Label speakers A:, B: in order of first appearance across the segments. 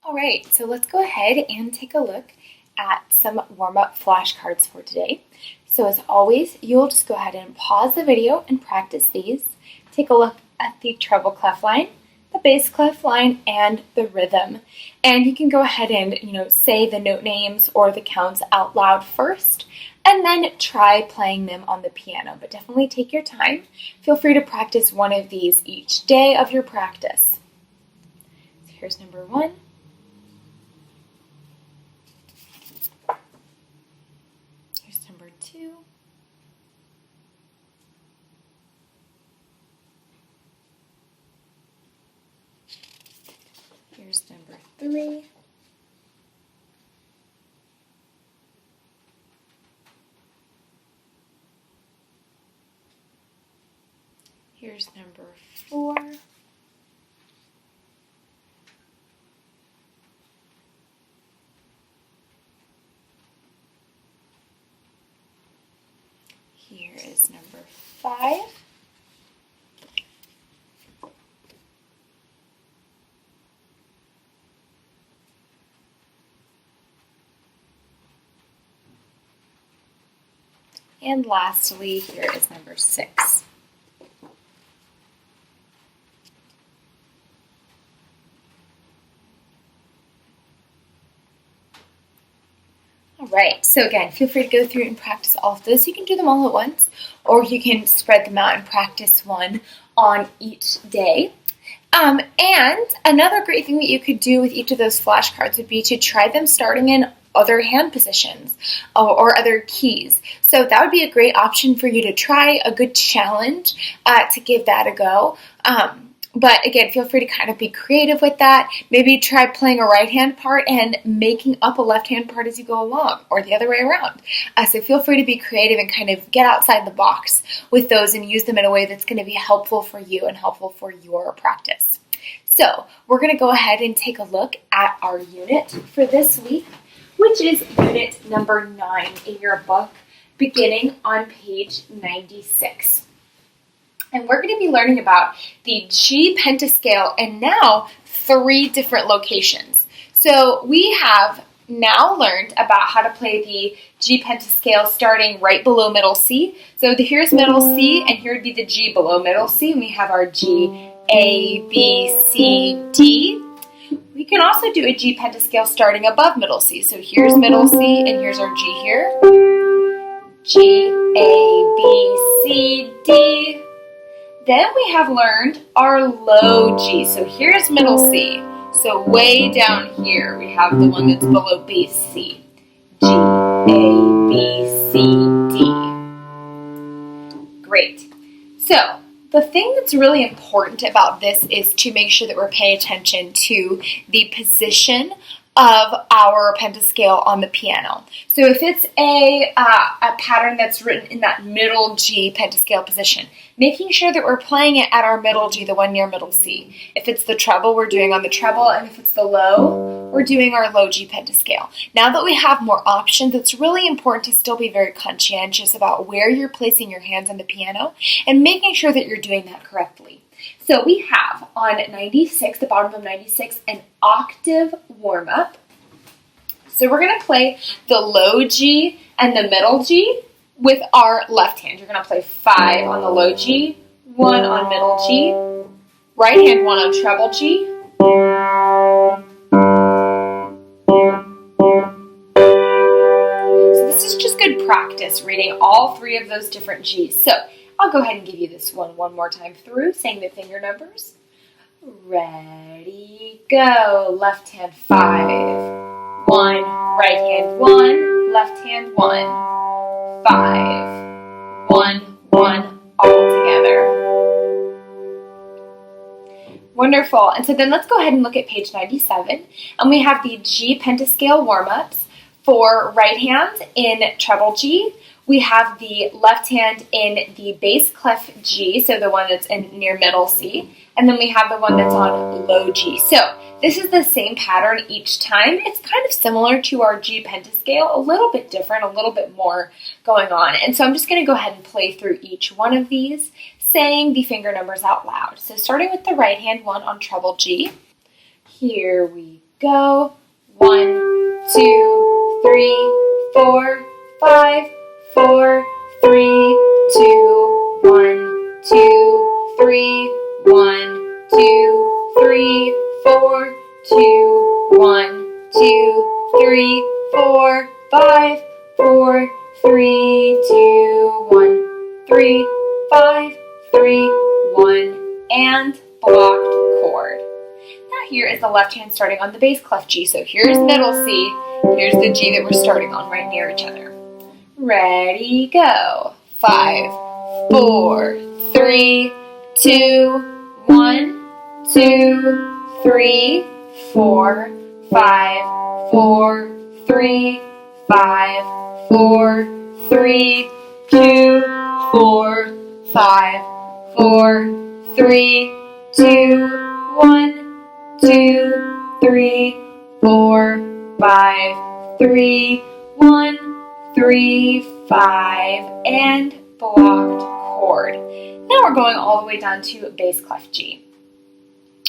A: All right, so let's go ahead and take a look at some warm-up flashcards for today. So as always, you'll just go ahead and pause the video and practice these. Take a look at the treble clef line, the bass clef line, and the rhythm. And you can go ahead and, say the note names or the counts out loud first, and then try playing them on the piano. But definitely take your time. Feel free to practice one of these each day of your practice. So here's number 1. Here's number 2. Here's number 3. Here's number 4. Here is number 5. And lastly, here is number 6. All right, so again, feel free to go through and practice all of those. You can do them all at once, or you can spread them out and practice one on each day. And another great thing that you could do with each of those flashcards would be to try them starting in other hand positions or other keys. So that would be a great option for you to try, a good challenge to give that a go. But again, feel free to kind of be creative with that. Maybe try playing a right hand part and making up a left hand part as you go along, or the other way around. So feel free to be creative and kind of get outside the box with those and use them in a way that's going to be helpful for you and helpful for your practice. So we're going to go ahead and take a look at our unit for this week, which is unit number 9 in your book, beginning on page 96. And we're going to be learning about the G pentascale and now 3 different locations. So we have now learned about how to play the G pentascale starting right below middle C. So here's middle C, and here would be the G below middle C, and we have our G, A, B, C, D. We can also do a G pentascale starting above middle C. So here's middle C, and here's our G here. G, A, B, C, D. Then we have learned our low G. So here's middle C. So way down here, we have the one that's below bass C. G, A, B, C, D. Great. So the thing that's really important about this is to make sure that we're paying attention to the position of our pentascale on the piano. So if it's a pattern that's written in that middle G pentascale position, making sure that we're playing it at our middle G, the one near middle C. If it's the treble, we're doing on the treble, and if it's the low, we're doing our low G pentascale. Now that we have more options, it's really important to still be very conscientious about where you're placing your hands on the piano and making sure that you're doing that correctly. So we have on 96, the bottom of 96, an octave warm-up. So we're going to play the low G and the middle G with our left hand. You're going to play 5 on the low G, 1 on middle G, right hand 1 on treble G. So this is just good practice, reading all 3 of those different Gs. So I'll go ahead and give you this one more time through, saying the finger numbers. Ready, go. Left hand 5, 1, right hand 1, left hand 1, 5, 1, 1, all together. Wonderful. And so then let's go ahead and look at page 97. And we have the G pentascale warm-ups for right hand in treble G. We have the left hand in the bass clef G, so the one that's in near middle C, and then we have the one that's on low G. So this is the same pattern each time. It's kind of similar to our G pentascale, a little bit different, a little bit more going on. And so I'm just going to go ahead and play through each one of these, saying the finger numbers out loud. So starting with the right hand one on treble G, here we go. 1, 2, 3, 4, 5, 4, 3, 2, 1, 2, 3, 1, 2, 3, 4, 2, 1, 2, 3, 4, 5, 4, 3, 2, 1, 3, 5, 3, 1, and blocked chord. Now here is the left hand starting on the bass clef G. So here's middle C, here's the G that we're starting on right near each other. Ready, go. 5, 4, 3, 2, 1, 2, 3, 4, 5, 4, 3, 5, 4, 3, 2, 4, 5, 4, 3, 2, 1, 2, 3, 4, 5, 3, 1, 3, 5, and blocked chord. Now we're going all the way down to bass clef G,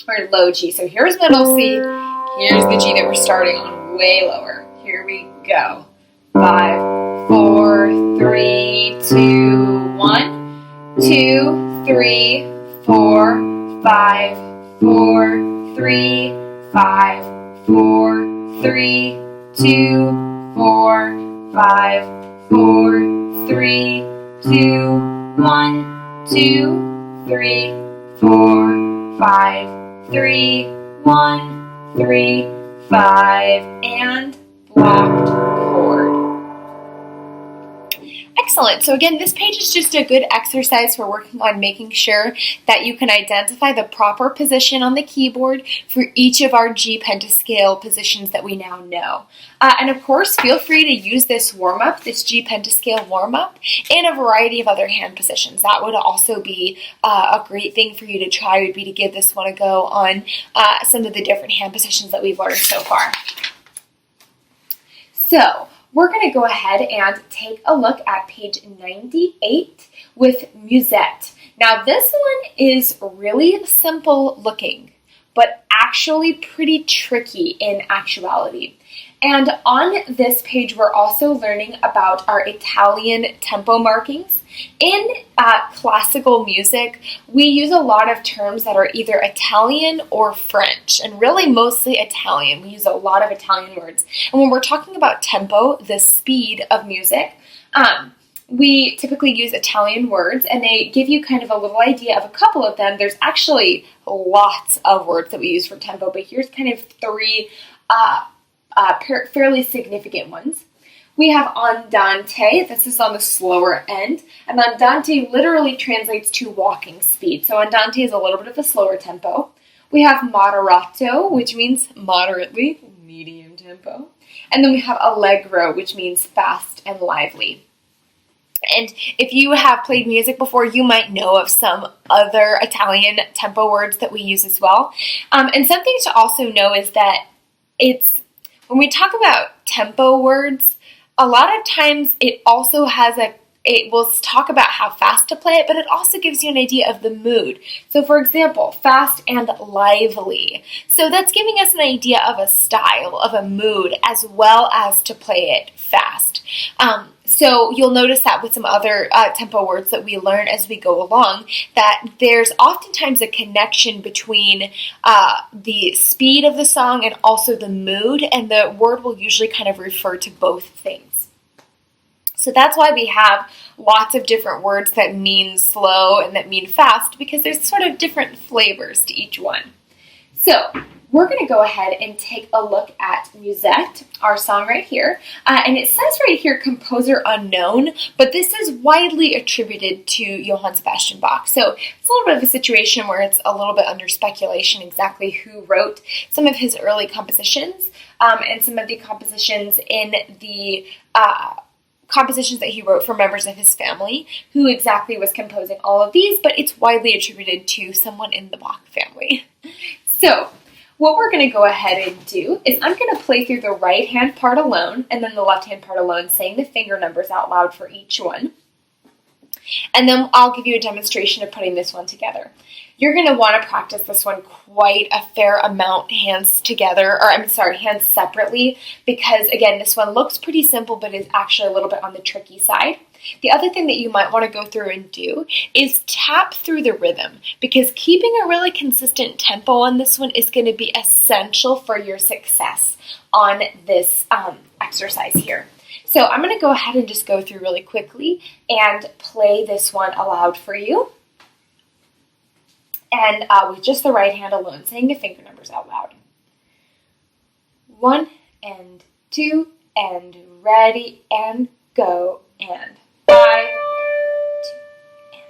A: or low G. So here's middle C, here's the G that we're starting on, way lower. Here we go. 5, 4, 3, 2, 1, 2, 3, 4, 5, 4, 3, 5, 4, 3, 2, 4, 5, 4, 3, 2, 1, 2, 3, 4, 5, 3, 1, 3, 5, and blocked chord. Excellent. So again, this page is just a good exercise for working on making sure that you can identify the proper position on the keyboard for each of our G pentascale positions that we now know. And of course, feel free to use this warm-up, this G pentascale warm-up, in a variety of other hand positions. That would also be a great thing for you to try, would be to give this one a go on some of the different hand positions that we've learned so far. So, we're going to go ahead and take a look at page 98 with musette. Now this one is really simple looking, but actually pretty tricky in actuality. And on this page, we're also learning about our Italian tempo markings. In classical music, we use a lot of terms that are either Italian or French, and really mostly Italian. We use a lot of Italian words. And when we're talking about tempo, the speed of music, we typically use Italian words, and they give you kind of a little idea of a couple of them. There's actually lots of words that we use for tempo, but here's kind of three fairly significant ones. We have andante. This is on the slower end, and andante literally translates to walking speed. So andante is a little bit of a slower tempo. We have moderato, which means moderately, medium tempo. And then we have allegro, which means fast and lively. And if you have played music before, you might know of some other Italian tempo words that we use as well. And something to also know is that when we talk about tempo words, a lot of times it also has it will talk about how fast to play it, but it also gives you an idea of the mood. So for example, fast and lively. So that's giving us an idea of a style, of a mood, as well as to play it fast. So you'll notice that with some other tempo words that we learn as we go along, that there's oftentimes a connection between the speed of the song and also the mood, and the word will usually kind of refer to both things. So that's why we have lots of different words that mean slow and that mean fast, because there's sort of different flavors to each one. So we're going to go ahead and take a look at Musette, our song right here. And it says right here, composer unknown, but this is widely attributed to Johann Sebastian Bach. So it's a little bit of a situation where it's a little bit under speculation exactly who wrote some of his early compositions, and some of the compositions in the compositions that he wrote for members of his family, who exactly was composing all of these, but it's widely attributed to someone in the Bach family. So what we're going to go ahead and do is I'm going to play through the right hand part alone and then the left hand part alone, saying the finger numbers out loud for each one. And then I'll give you a demonstration of putting this one together. You're going to want to practice this one quite a fair amount, hands together, or hands separately, because again, this one looks pretty simple, but is actually a little bit on the tricky side. The other thing that you might want to go through and do is tap through the rhythm, because keeping a really consistent tempo on this one is going to be essential for your success on this exercise here. So I'm going to go ahead and just go through really quickly and play this one aloud for you. And with just the right hand alone, saying the finger numbers out loud. 1 and 2 and ready and go and 5, 2 and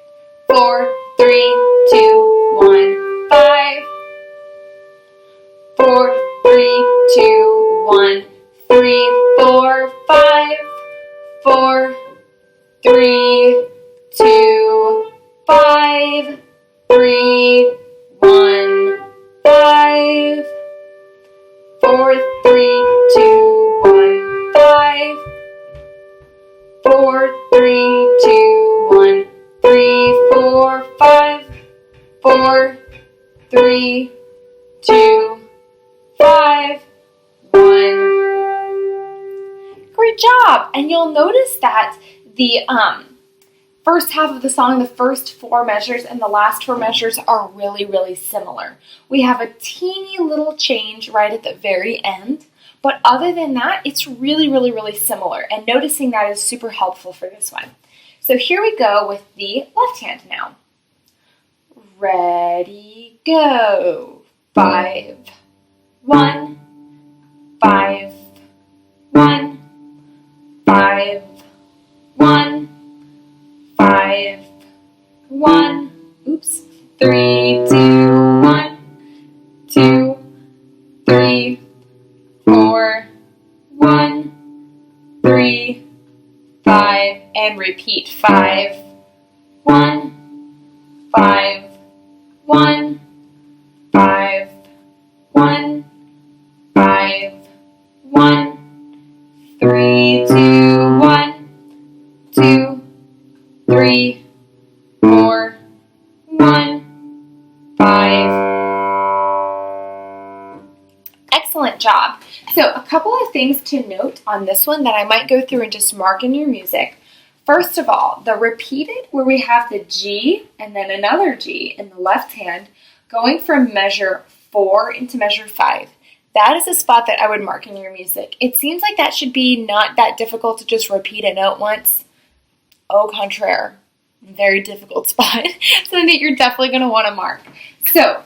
A: 4, 3, 2, 1, 5, 4, 3, 2, 1, 3, 4, 5, 4, 3, 2, 5, 3, 1, 5, 4, 3, 2, 1, 5, 4, 3, 2, 1, 3, 4, 5, 4, 3, 2, 5, 1. Great job! And you'll notice that the first half of the song, the first 4 measures and the last 4 measures are really, really similar. We have a teeny little change right at the very end, but other than that, it's really, really, really similar. And noticing that is super helpful for this one. So here we go with the left hand now. Ready, go. 5, 1, 5, 1, 5, 1, 5, 1, oops, 3, 2, 1, 2, 3, 4, 1, 3, 5, and repeat 5, 1, 5, 1, 5, 1, 5, 1, 3, 2, 1, 2, 3, 4, 1, 5. Excellent job. So a couple of things to note on this one that I might go through and just mark in your music. First of all, the repeated, where we have the G and then another G in the left hand, going from measure 4 into measure 5. That is a spot that I would mark in your music. It seems like that should be not that difficult to just repeat a note once. Au contraire, very difficult spot, something that you're definitely going to want to mark. So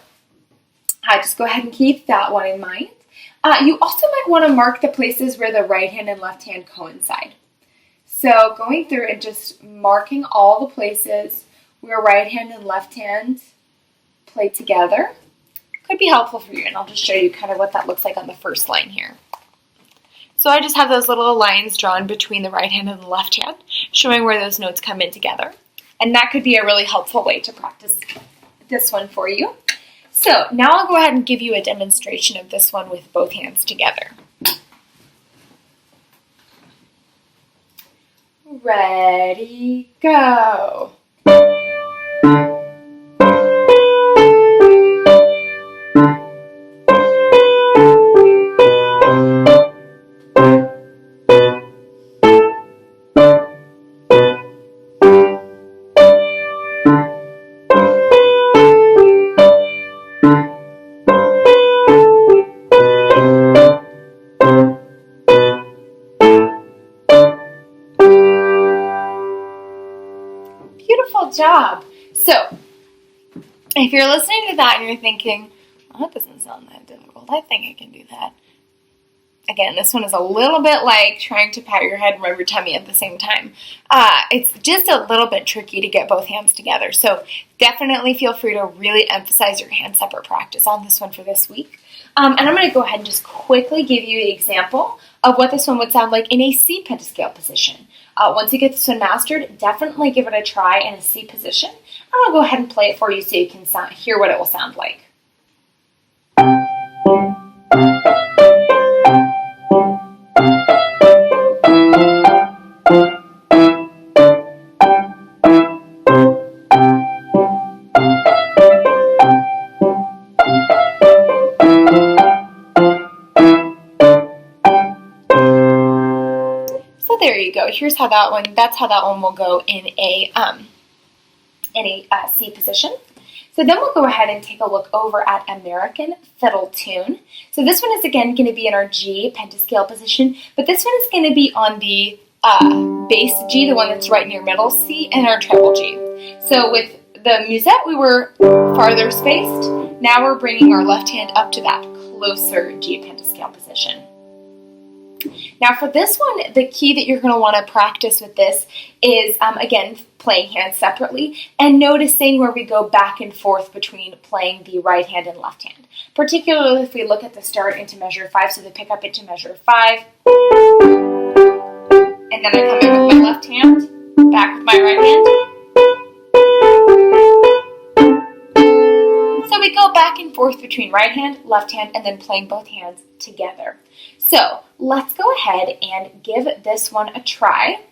A: just go ahead and keep that one in mind. You also might want to mark the places where the right hand and left hand coincide. So going through and just marking all the places where right hand and left hand play together could be helpful for you, and I'll just show you kind of what that looks like on the first line here. So I just have those little lines drawn between the right hand and the left hand, showing where those notes come in together. And that could be a really helpful way to practice this one for you. So now I'll go ahead and give you a demonstration of this one with both hands together. Ready, go. Beautiful job. So, if you're listening to that and you're thinking, well, that doesn't sound that difficult, I think I can do that. Again, this one is a little bit like trying to pat your head and rub your tummy at the same time. It's just a little bit tricky to get both hands together. So definitely feel free to really emphasize your hand separate practice on this one for this week. And I'm going to go ahead and just quickly give you an example of what this one would sound like in a C pentascale position. Once you get this one mastered, definitely give it a try in a C position. And I'll go ahead and play it for you so you can hear what it will sound like. So there you go. Here's how that one. That's how that one will go in a C position. So then we'll go ahead and take a look over at American Fiddle Tune. So this one is again going to be in our G pentascale position, but this one is going to be on the bass G, the one that's right near middle C, and our treble G. So with the musette, we were farther spaced. Now we're bringing our left hand up to that closer G pentascale position. Now for this one, the key that you're going to want to practice with this is, again, playing hands separately and noticing where we go back and forth between playing the right hand and left hand. Particularly if we look at the start into measure 5, so the pick up into measure 5, and then I come in with my left hand, back with my right hand. So we go back and forth between right hand, left hand, and then playing both hands together. So let's go ahead and give this one a try.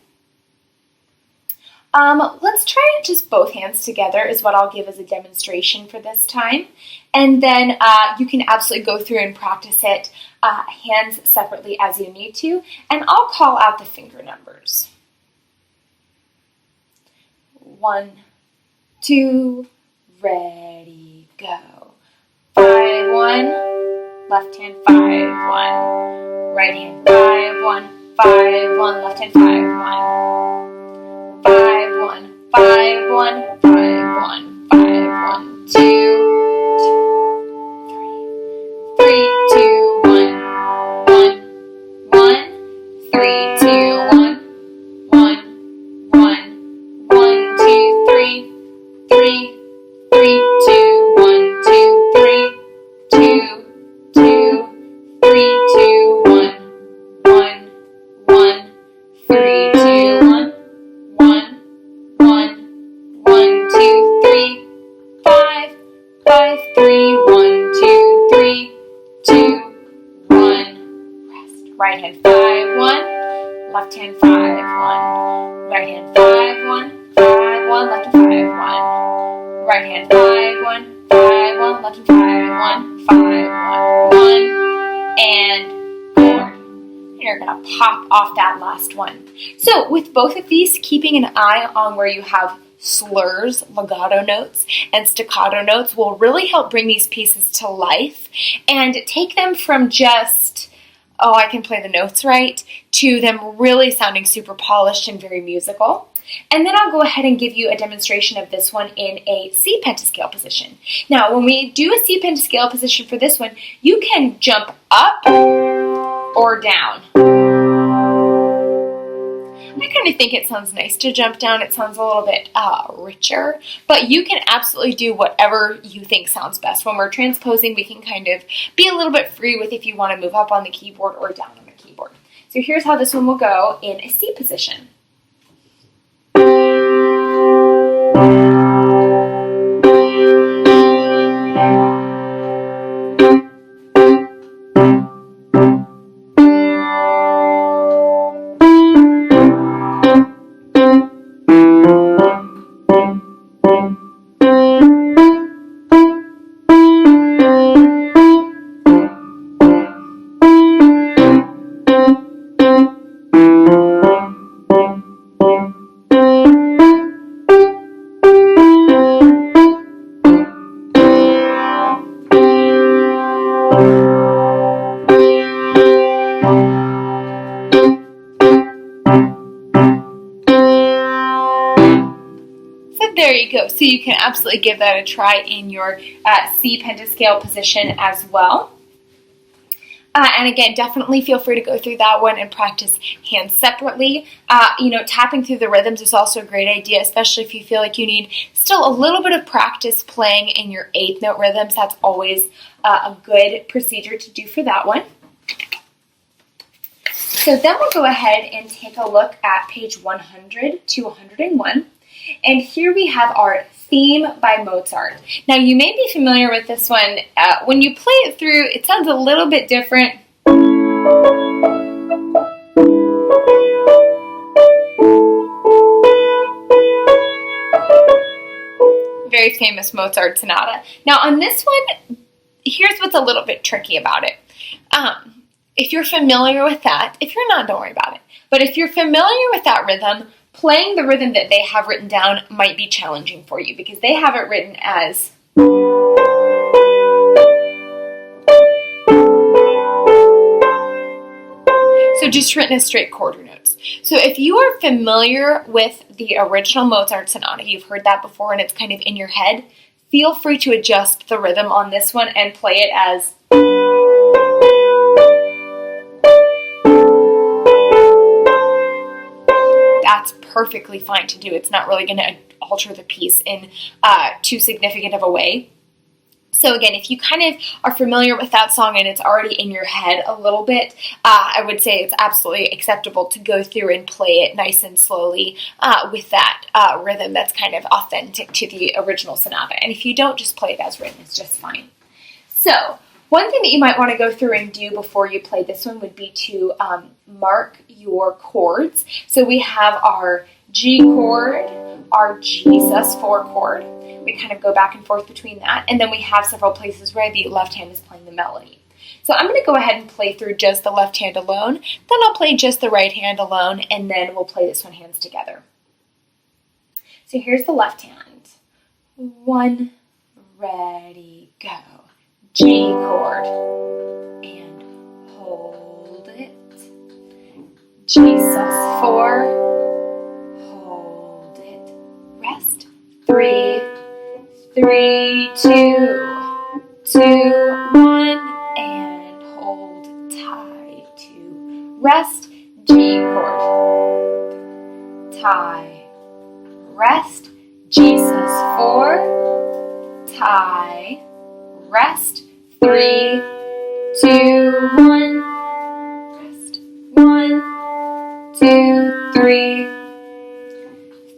A: Let's try it just both hands together is what I'll give as a demonstration for this time. And then you can absolutely go through and practice it hands separately as you need to. And I'll call out the finger numbers. 1, 2, ready, go. 5, 1, left hand 5, 1, right hand 5, 1, 5, 1, left hand 5, 1, 5, 1, 5, 1, 5, 1, 5, 1, 2, 3, 2, 1, 1, 3, 2, 1, 1, 1, 1, 2, 3, 3, 3, 2, 1, 2, 3, 2, 2, 3, 2, 1, 1, 1, 3, 2, 1, 1, 1, 1, 2, 3, 5, 5, 3, 1, 2, 3, 2, 1, rest. Right hand 5, 1, left hand 5, 1, right hand 5, 1, 5, 1, left hand 5, 1, right hand 5, 1, 5, 1, left hand 5, 1, 5, 1, 1, and forward. You're going to pop off that last one. So with both of these, keeping an eye on where you have slurs, legato notes, and staccato notes will really help bring these pieces to life and take them from just, oh, I can play the notes right, to them really sounding super polished and very musical. And then I'll go ahead and give you a demonstration of this one in a C pentascale position. Now, when we do a C pentascale position for this one, you can jump up or down. I kind of think it sounds nice to jump down. It sounds a little bit richer, but you can absolutely do whatever you think sounds best. When we're transposing, we can kind of be a little bit free with if you want to move up on the keyboard or down on the keyboard. So here's how this one will go in a C position. There you go. So you can absolutely give that a try in your C pentascale position as well. And again, definitely feel free to go through that one and practice hands separately. Tapping through the rhythms is also a great idea, especially if you feel like you need still a little bit of practice playing in your 8th note rhythms. That's always a good procedure to do for that one. So then we'll go ahead and take a look at page 100 to 101. And here we have our theme by Mozart. Now you may be familiar with this one. When you play it through, it sounds a little bit different. Very famous Mozart sonata. Now on this one, here's what's a little bit tricky about it. If you're familiar with that, if you're not, don't worry about it. But if you're familiar with that rhythm, playing the rhythm that they have written down might be challenging for you because they have it written as so just written as straight quarter notes. So if you are familiar with the original Mozart sonata, you've heard that before and it's kind of in your head, feel free to adjust the rhythm on this one and play it as that's perfectly fine to do. It's not really going to alter the piece in too significant of a way. So again, if you kind of are familiar with that song and it's already in your head a little bit, I would say it's absolutely acceptable to go through and play it nice and slowly with that rhythm that's kind of authentic to the original sonata. And if you don't, just play it as written. It's just fine. So one thing that you might want to go through and do before you play this one would be to mark your chords. So we have our G chord, our G sus4 chord. We kind of go back and forth between that. And then we have several places where the left hand is playing the melody. So I'm going to go ahead and play through just the left hand alone. Then I'll play just the right hand alone. And then we'll play this one hands together. So here's the left hand. 1, ready, go. G chord. And hold it. G sus4. Hold it. Rest. 3, 3, 2, 2, 1, and hold tie to rest, G chord, tie, rest, G sus4, tie, rest, 3, 2, 1, rest, 1, 2, 3,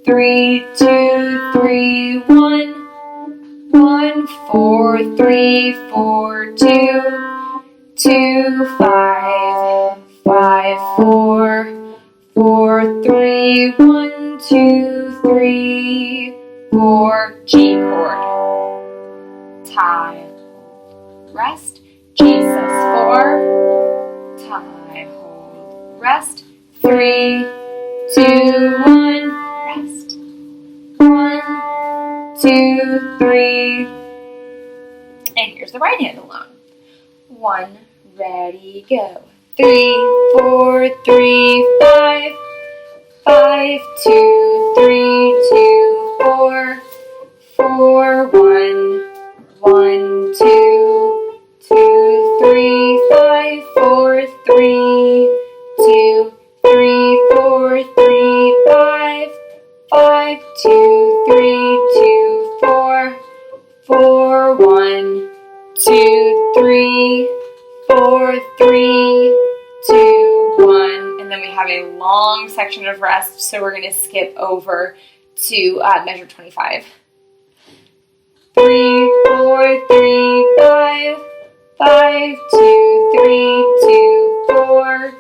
A: 3, 2, 3, 1, 1, 4, 3, 4, 2, 2, 5, 5, 4, 4, 3, 1, 2, 3, 4, G chord, tie, rest, G sus4, tie, hold, rest, 3, 2, 1, rest, 1, 2, 3, and here's the right hand alone. 1, ready, go. 3, 4, 3, 5, 5, 2, 3, 2, 4, 4, 1, 1, 2, 2, 3, 5, 4, 3, 2, 3, 4, 3, 5, 5, 2, 3, 2, 4, 4, 1, 2, 3, 4, 3, 2, 1. And then we have a long section of rest, so we're going to skip over to measure 25. 3, 4, 3, 5, 5, 2, 3, 2, 4,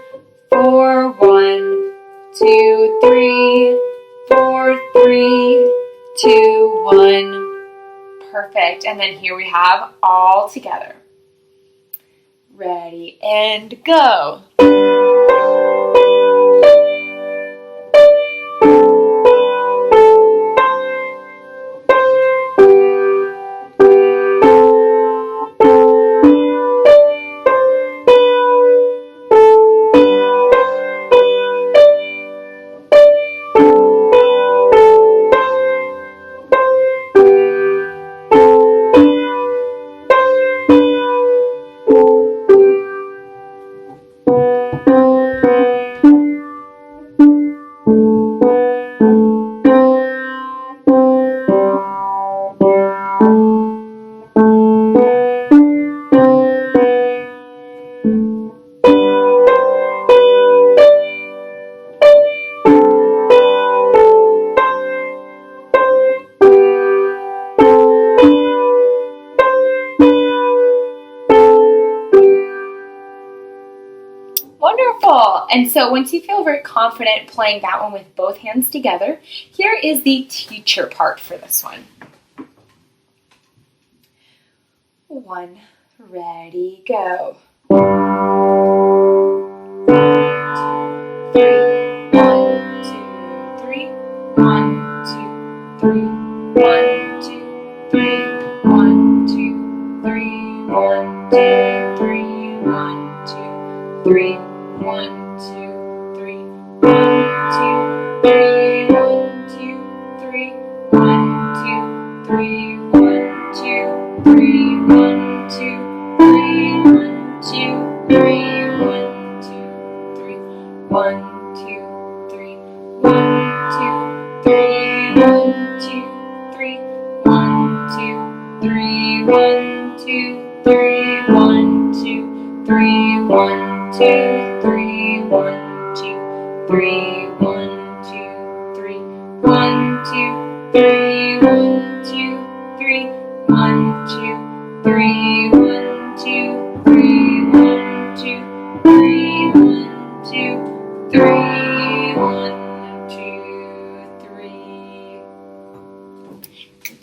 A: 4, 1, 2, 3, 4, 3, 2, 1. Perfect. And then here we have all together. Ready and go. Wonderful. And so once you feel very confident playing that one with both hands together, here is the teacher part for this one. 1, Ready, go. 3.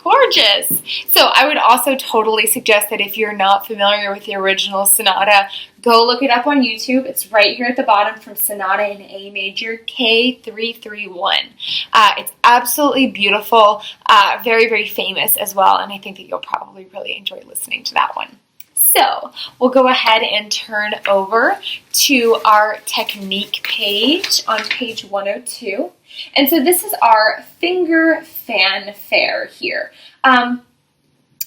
A: Gorgeous. So I would also totally suggest that if you're not familiar with the original sonata, go look it up on YouTube. It's right here at the bottom, from Sonata in A major, K331. It's absolutely beautiful, very, very famous as well, and I think that you'll probably really enjoy listening to that one. So we'll go ahead and turn over to our technique page on page 102. And so this is our finger fanfare here.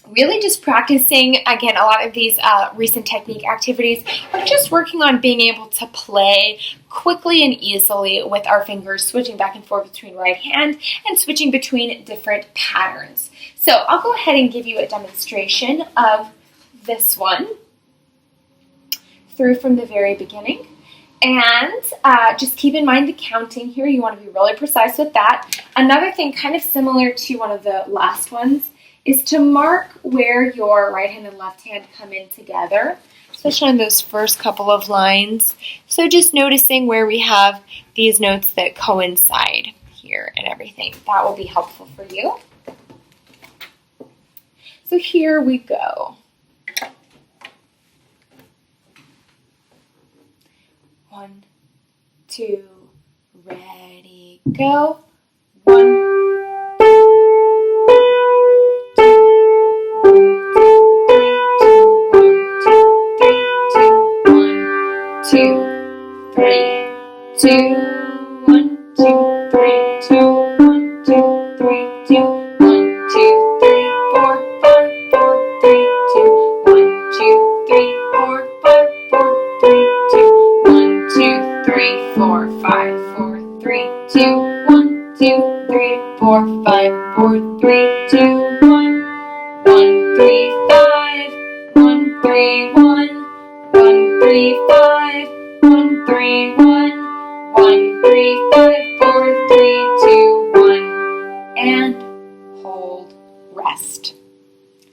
A: Really just practicing, again, a lot of these recent technique activities are just working on being able to play quickly and easily with our fingers, switching back and forth between right hand and switching between different patterns. So I'll go ahead and give you a demonstration of this one through from the very beginning. And just keep in mind the counting here. You want to be really precise with that. Another thing kind of similar to one of the last ones is to mark where your right hand and left hand come in together, especially on those first couple of lines. So just noticing where we have these notes that coincide here and everything. That will be helpful for you. So here we go. 1, 2, ready, go. 1, 2, 3, 2, 1, 2, 3, 2, 1, 2, 3, 2, 1, 2, 3, 4, 5, 4, 3, 2, 1, 2, 3, 4, 5, 4, 3, 2, 1, 2, 3, 4, 5, 4, 3, 2, 1, 2, 3, 4, 5, 4, 3, 2, 1, 1, 3, 5, 1, 3, 1, 1, 3, 5, 1, 3, 1, 1, 3, 5, 4, 3, 2, 1, and hold, rest.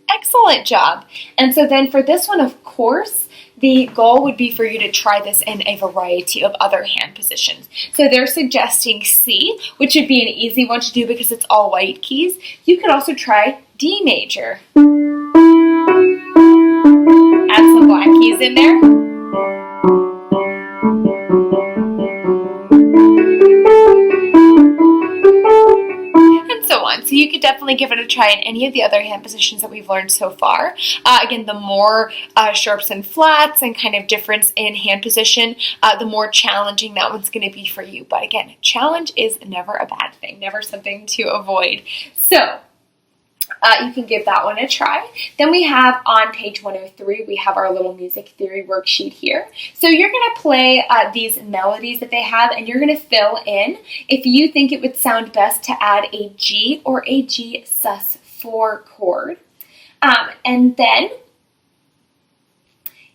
A: Excellent job. And so then for this one, of course, the goal would be for you to try this in a variety of other hand positions. So they're suggesting C, which would be an easy one to do because it's all white keys. You could also try D major. Add some black keys in there. And so on. So you could definitely give it a try in any of the other hand positions that we've learned so far. Again, the more sharps and flats and kind of difference in hand position, the more challenging that one's going to be for you. But again, challenge is never a bad thing, never something to avoid. So you can give that one a try. Then we have on page 103, we have our little music theory worksheet here. So you're going to play these melodies that they have, and you're going to fill in if you think it would sound best to add a G or a G sus4 chord. And then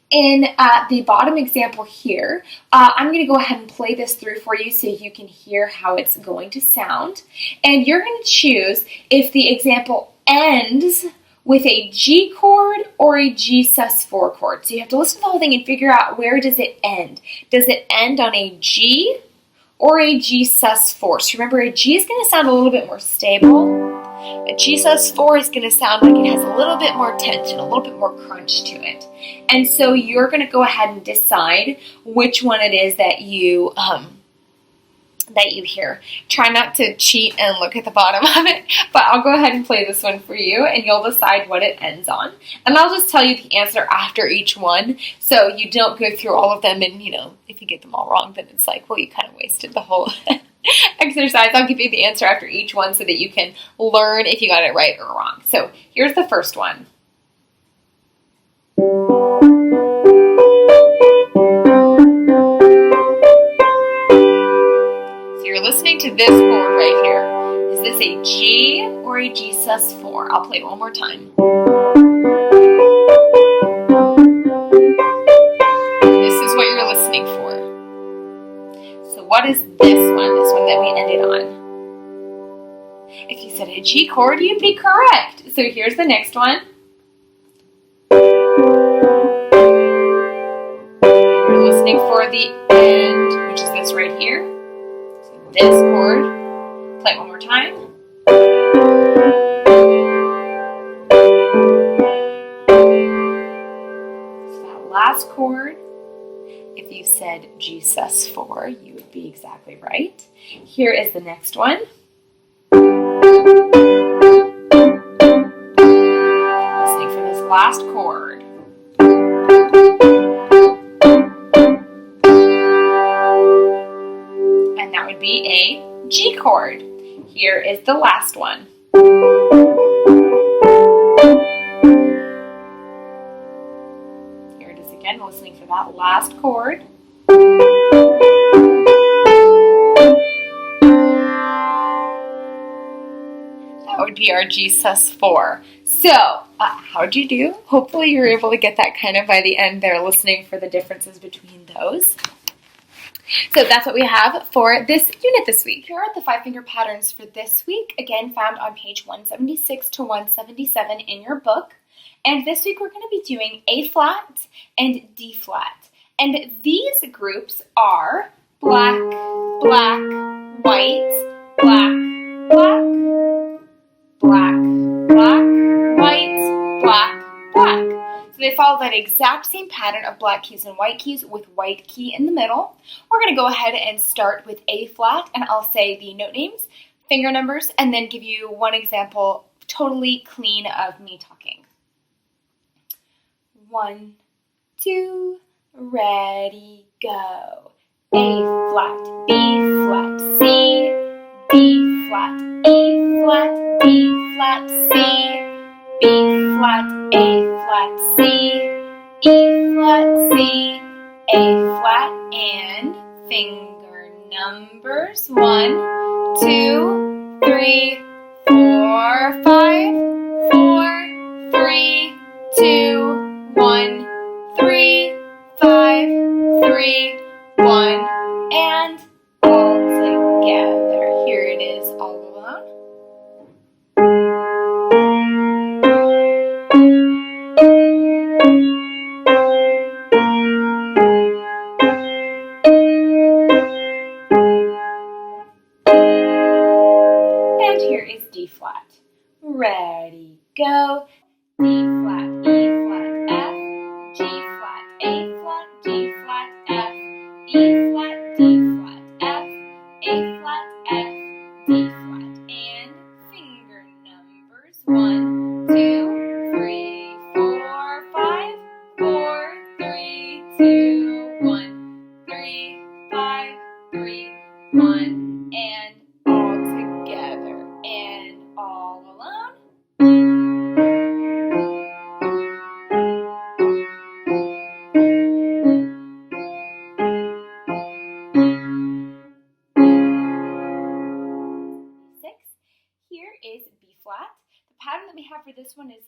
A: in the bottom example here, I'm going to go ahead and play this through for you so you can hear how it's going to sound. And you're going to choose if the example ends with a G chord or a G sus4 chord. So you have to listen to the whole thing and figure out, where does it end? Does it end on a G or a G sus4? So remember, a G is going to sound a little bit more stable. A G-sus4 is going to sound like it has a little bit more tension, a little bit more crunch to it. And so you're going to go ahead and decide which one it is that you hear. Try not to cheat and look at the bottom of it, but I'll go ahead and play this one for you, and you'll decide what it ends on. And I'll just tell you the answer after each one, so you don't go through all of them, and if you get them all wrong, then it's like, well, you kind of wasted the whole exercise. I'll give you the answer after each one so that you can learn if you got it right or wrong. So here's the first one. So you're listening to this chord right here. Is this a G or a G-sus4? I'll play it one more time. This is what you're listening for. So what is this one that we ended on? If you said a G chord, you'd be correct. So here's the next one. You're listening for the end, which is this right here. So this chord. Play it one more time. So that last chord. If you said G-sus4, you would be exactly right. Here is the next one. Listening for this last chord. And that would be a G chord. Here is the last one. Here it is again, listening for that last chord. That would be our G-sus4. So, how'd you do? Hopefully you're able to get that kind of by the end there, listening for the differences between those. So that's what we have for this unit this week. Here are the 5-finger patterns for this week, again found on page 176 to 177 in your book. And this week we're going to be doing A flat and D flat. And these groups are black, black, white, black, black, black, black, white, black, black. So they follow that exact same pattern of black keys and white keys with white key in the middle. We're going to go ahead and start with A flat, and I'll say the note names, finger numbers, and then give you one example totally clean of me talking. 1, 2, ready, go. A flat, B flat, C, B flat, E flat, B flat, C, B flat, A flat, C, E flat, C, A flat, and finger numbers. 1, 2, 3, 4, 5, 4, 3, 2, 1, 3, 5, 3, 1, and all together. Here it is all alone. And here is D flat. Ready, go. D flat, E flat, F, G flat, A flat, D flat, F, E flat, D flat, F, A flat, F, D flat, and finger numbers. 1, 2, 3, 4, 5, 4, 3, 2, 1, 3, 5, 3, 1, and all together and all alone. Here is B flat. The pattern that we have for this one is